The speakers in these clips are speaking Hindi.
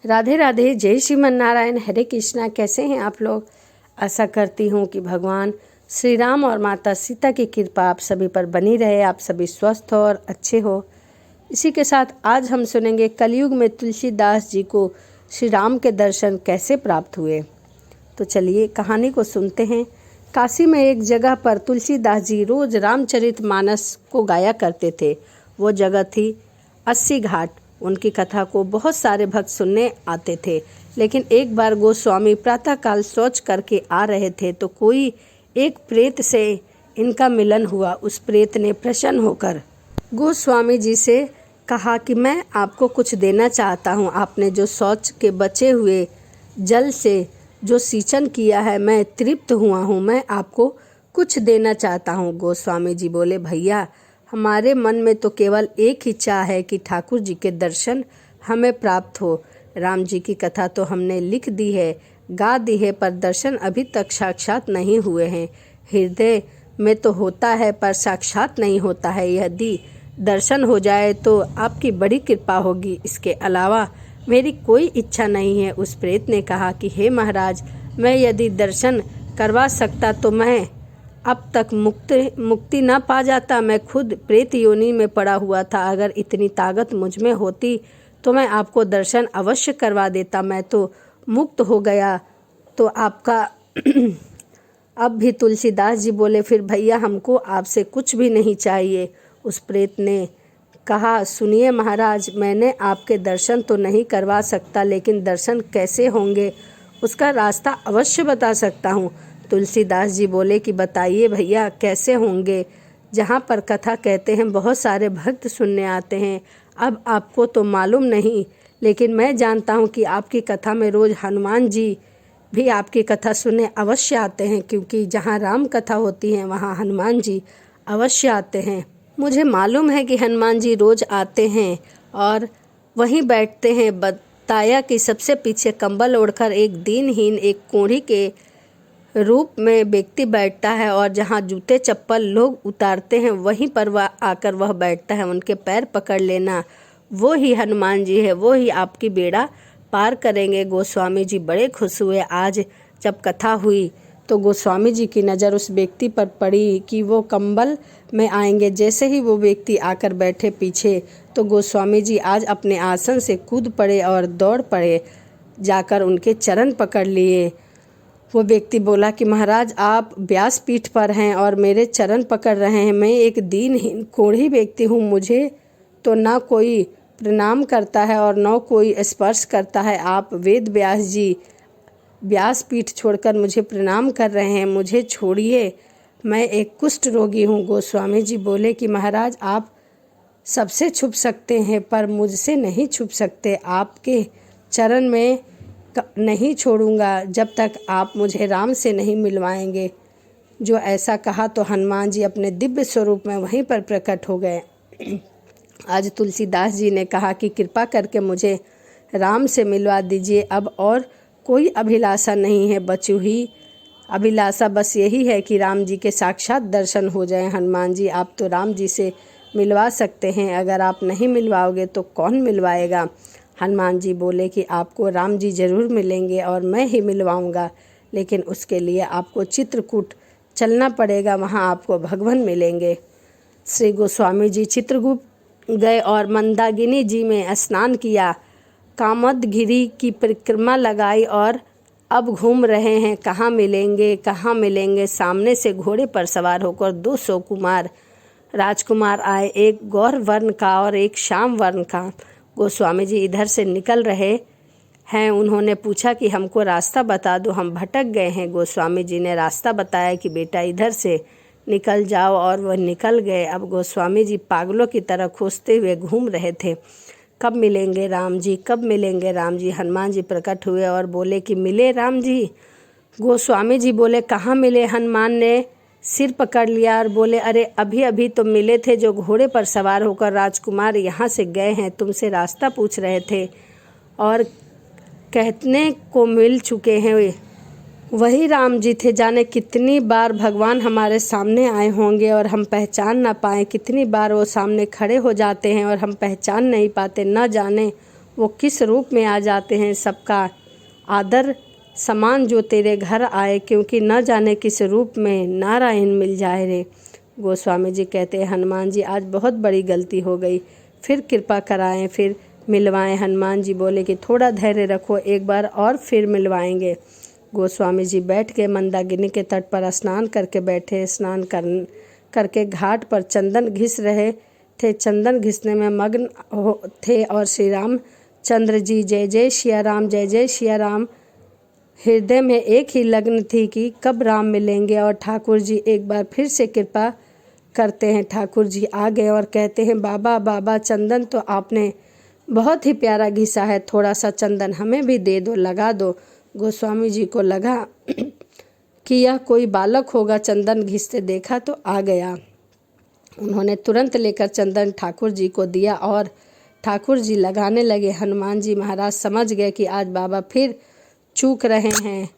राधे राधे, जय श्रीमन नारायण, हरे कृष्णा। कैसे हैं आप लोग? आशा करती हूँ कि भगवान श्री राम और माता सीता की कृपा आप सभी पर बनी रहे, आप सभी स्वस्थ हो और अच्छे हो। इसी के साथ आज हम सुनेंगे कलयुग में तुलसीदास जी को श्री राम के दर्शन कैसे प्राप्त हुए। तो चलिए कहानी को सुनते हैं। काशी में एक जगह पर तुलसीदास जी रोज रामचरितमानस को गाया करते थे। वो जगह थी 80 घाट। उनकी कथा को बहुत सारे भक्त सुनने आते थे। लेकिन एक बार गोस्वामी प्रातःकाल शौच करके आ रहे थे तो कोई एक प्रेत से इनका मिलन हुआ। उस प्रेत ने प्रसन्न होकर गोस्वामी जी से कहा कि मैं आपको कुछ देना चाहता हूँ। आपने जो शौच के बचे हुए जल से जो सिंचन किया है, मैं तृप्त हुआ हूँ, मैं आपको कुछ देना चाहता हूँ। गोस्वामी जी बोले, भैया हमारे मन में तो केवल एक ही चाह है कि ठाकुर जी के दर्शन हमें प्राप्त हो। राम जी की कथा तो हमने लिख दी है, गा दी है, पर दर्शन अभी तक साक्षात नहीं हुए हैं। हृदय में तो होता है पर साक्षात नहीं होता है। यदि दर्शन हो जाए तो आपकी बड़ी कृपा होगी, इसके अलावा मेरी कोई इच्छा नहीं है। उस प्रेत ने कहा कि हे महाराज, मैं यदि दर्शन करवा सकता तो मैं अब तक मुक्ति न पा जाता। मैं खुद प्रेत योनि में पड़ा हुआ था। अगर इतनी ताकत मुझ में होती तो मैं आपको दर्शन अवश्य करवा देता। मैं तो मुक्त हो गया तो आपका अब भी तुलसीदास जी बोले, फिर भैया हमको आपसे कुछ भी नहीं चाहिए। उस प्रेत ने कहा, सुनिए महाराज, मैंने आपके दर्शन तो नहीं करवा सकता, लेकिन दर्शन कैसे होंगे उसका रास्ता अवश्य बता सकता हूँ। तुलसीदास जी बोले कि बताइए भैया, कैसे होंगे? जहाँ पर कथा कहते हैं बहुत सारे भक्त सुनने आते हैं। अब आपको तो मालूम नहीं, लेकिन मैं जानता हूँ कि आपकी कथा में रोज़ हनुमान जी भी आपकी कथा सुनने अवश्य आते हैं, क्योंकि जहाँ राम कथा होती है वहाँ हनुमान जी अवश्य आते हैं। मुझे मालूम है कि हनुमान जी रोज़ आते हैं और वहीं बैठते हैं। बताया कि सबसे पीछे कंबल ओढ़कर एक दीनहीन, एक कोढ़ी के रूप में व्यक्ति बैठता है, और जहाँ जूते चप्पल लोग उतारते हैं वहीं पर वह आकर वह बैठता है। उनके पैर पकड़ लेना, वो ही हनुमान जी है, वो ही आपकी बेड़ा पार करेंगे। गोस्वामी जी बड़े खुश हुए। आज जब कथा हुई तो गोस्वामी जी की नज़र उस व्यक्ति पर पड़ी कि वो कंबल में आएंगे। जैसे ही वो व्यक्ति आकर बैठे पीछे, तो गोस्वामी जी आज अपने आसन से कूद पड़े और दौड़ पड़े, जाकर उनके चरण पकड़ लिए। वो व्यक्ति बोला कि महाराज, आप व्यासपीठ पर हैं और मेरे चरण पकड़ रहे हैं। मैं एक दीनहीन कोढ़ी व्यक्ति हूँ, मुझे तो ना कोई प्रणाम करता है और न कोई स्पर्श करता है। आप वेद व्यास जी व्यासपीठ छोड़कर मुझे प्रणाम कर रहे हैं, मुझे छोड़िए, मैं एक कुष्ठ रोगी हूँ। गोस्वामी जी बोले कि महाराज, आप सबसे छुप सकते हैं पर मुझसे नहीं छुप सकते। आपके चरण में नहीं छोड़ूंगा जब तक आप मुझे राम से नहीं मिलवाएंगे। जो ऐसा कहा तो हनुमान जी अपने दिव्य स्वरूप में वहीं पर प्रकट हो गए। आज तुलसीदास जी ने कहा कि कृपा करके मुझे राम से मिलवा दीजिए। अब और कोई अभिलाषा नहीं है, बची हुई अभिलाषा बस यही है कि राम जी के साक्षात दर्शन हो जाएं। हनुमान जी, आप तो राम जी से मिलवा सकते हैं, अगर आप नहीं मिलवाओगे तो कौन मिलवाएगा? हनुमान जी बोले कि आपको राम जी जरूर मिलेंगे और मैं ही मिलवाऊंगा, लेकिन उसके लिए आपको चित्रकूट चलना पड़ेगा, वहाँ आपको भगवान मिलेंगे। श्री गोस्वामी जी चित्रकूट गए और मंदाकिनी जी में स्नान किया, कामदगिरि की परिक्रमा लगाई और अब घूम रहे हैं कहाँ मिलेंगे, कहाँ मिलेंगे। सामने से घोड़े पर सवार होकर 200 राजकुमार आए, एक गौर वर्ण का और एक श्याम वर्ण का। गोस्वामी जी इधर से निकल रहे हैं। उन्होंने पूछा कि हमको रास्ता बता दो, हम भटक गए हैं। गोस्वामी जी ने रास्ता बताया कि बेटा इधर से निकल जाओ, और वह निकल गए। अब गोस्वामी जी पागलों की तरह खोजते हुए घूम रहे थे, कब मिलेंगे राम जी, कब मिलेंगे राम जी। हनुमान जी प्रकट हुए और बोले कि मिले राम जी। गोस्वामी जी बोले, कहाँ मिले? हनुमान ने सिर पकड़ लिया और बोले, अरे अभी अभी तो मिले थे, जो घोड़े पर सवार होकर राजकुमार यहाँ से गए हैं, तुमसे रास्ता पूछ रहे थे और कहने को मिल चुके हैं, वही राम जी थे। जाने कितनी बार भगवान हमारे सामने आए होंगे और हम पहचान ना पाए, कितनी बार वो सामने खड़े हो जाते हैं और हम पहचान नहीं पाते। न जाने वो किस रूप में आ जाते हैं। सबका आदर समान जो तेरे घर आए, क्योंकि न जाने किस रूप में नारायण मिल जाए रे। गोस्वामी जी कहते हैं, हनुमान जी आज बहुत बड़ी गलती हो गई, फिर कृपा कराएं, फिर मिलवाएं। हनुमान जी बोले कि थोड़ा धैर्य रखो, एक बार और फिर मिलवाएंगे। गोस्वामी जी बैठ के मंदाकिनी के तट पर स्नान करके बैठे। स्नान करके घाट पर चंदन घिस रहे थे, चंदन घिसने में मग्न थे। और श्री राम चंद्र जी जय जय सिया राम, जय जय सिया राम हृदय में एक ही लग्न थी कि कब राम मिलेंगे। और ठाकुर जी एक बार फिर से कृपा करते हैं। ठाकुर जी आ गए और कहते हैं, बाबा बाबा चंदन तो आपने बहुत ही प्यारा घिसा है, थोड़ा सा चंदन हमें भी दे दो, लगा दो। गोस्वामी जी को लगा कि यह कोई बालक होगा, चंदन घिसते देखा तो आ गया। उन्होंने तुरंत लेकर चंदन ठाकुर जी को दिया और ठाकुर जी लगाने लगे। हनुमान जी महाराज समझ गए कि आज बाबा फिर चूक रहे हैं,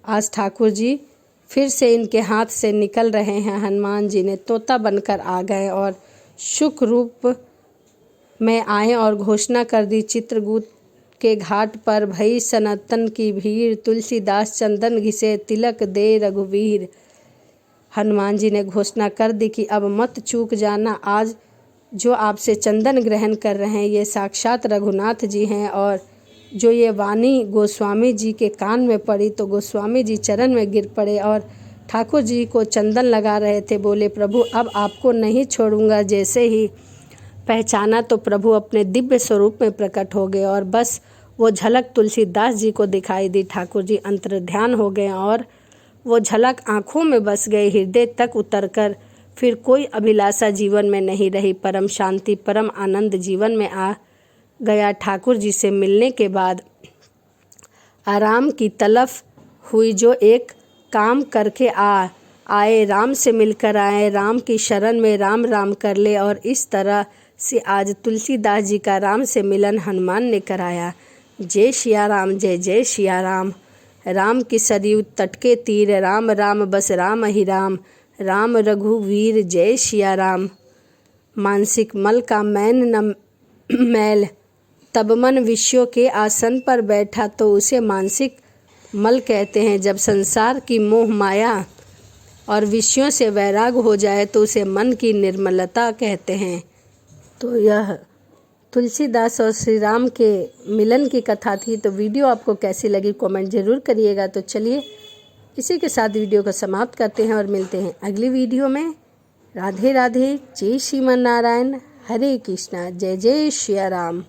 आज ठाकुर जी फिर से इनके हाथ से निकल रहे हैं। हनुमान जी ने तोता बनकर आ गए और शुक रूप में आए और घोषणा कर दी, चित्रकूट के घाट पर भई सनातन की भीड़, तुलसीदास चंदन घिसे तिलक दे रघुवीर। हनुमान जी ने घोषणा कर दी कि अब मत चूक जाना, आज जो आपसे चंदन ग्रहण कर रहे हैं ये साक्षात रघुनाथ जी हैं। और जो ये वाणी गोस्वामी जी के कान में पड़ी तो गोस्वामी जी चरण में गिर पड़े और ठाकुर जी को चंदन लगा रहे थे। बोले, प्रभु अब आपको नहीं छोड़ूंगा। जैसे ही पहचाना तो प्रभु अपने दिव्य स्वरूप में प्रकट हो गए और बस वो झलक तुलसीदास जी को दिखाई दी। ठाकुर जी अंतर्ध्यान हो गए और वो झलक आँखों में बस गई, हृदय तक उतरकर फिर कोई अभिलाषा जीवन में नहीं रही। परम शांति, परम आनंद जीवन में आ गया। ठाकुर जी से मिलने के बाद आराम की तलफ हुई, जो एक काम करके आए राम से मिलकर आए, राम की शरण में राम राम कर ले। और इस तरह से आज तुलसीदास जी का राम से मिलन हनुमान ने कराया। जय सिया राम, जय जय सिया राम। राम की सरयू तट के तीर, राम राम बस राम ही राम, राम रघुवीर जय सिया राम। मानसिक मल का मैन न मैल, तब मन विषयों के आसन पर बैठा तो उसे मानसिक मल कहते हैं। जब संसार की मोह माया और विषयों से वैराग हो जाए तो उसे मन की निर्मलता कहते हैं। तो यह तुलसीदास और श्री राम के मिलन की कथा थी। तो वीडियो आपको कैसी लगी कमेंट ज़रूर करिएगा। तो चलिए इसी के साथ वीडियो को समाप्त करते हैं और मिलते हैं अगली वीडियो में। राधे राधे, जय श्रीमन नारायण, हरे कृष्णा, जय जय श्री राम।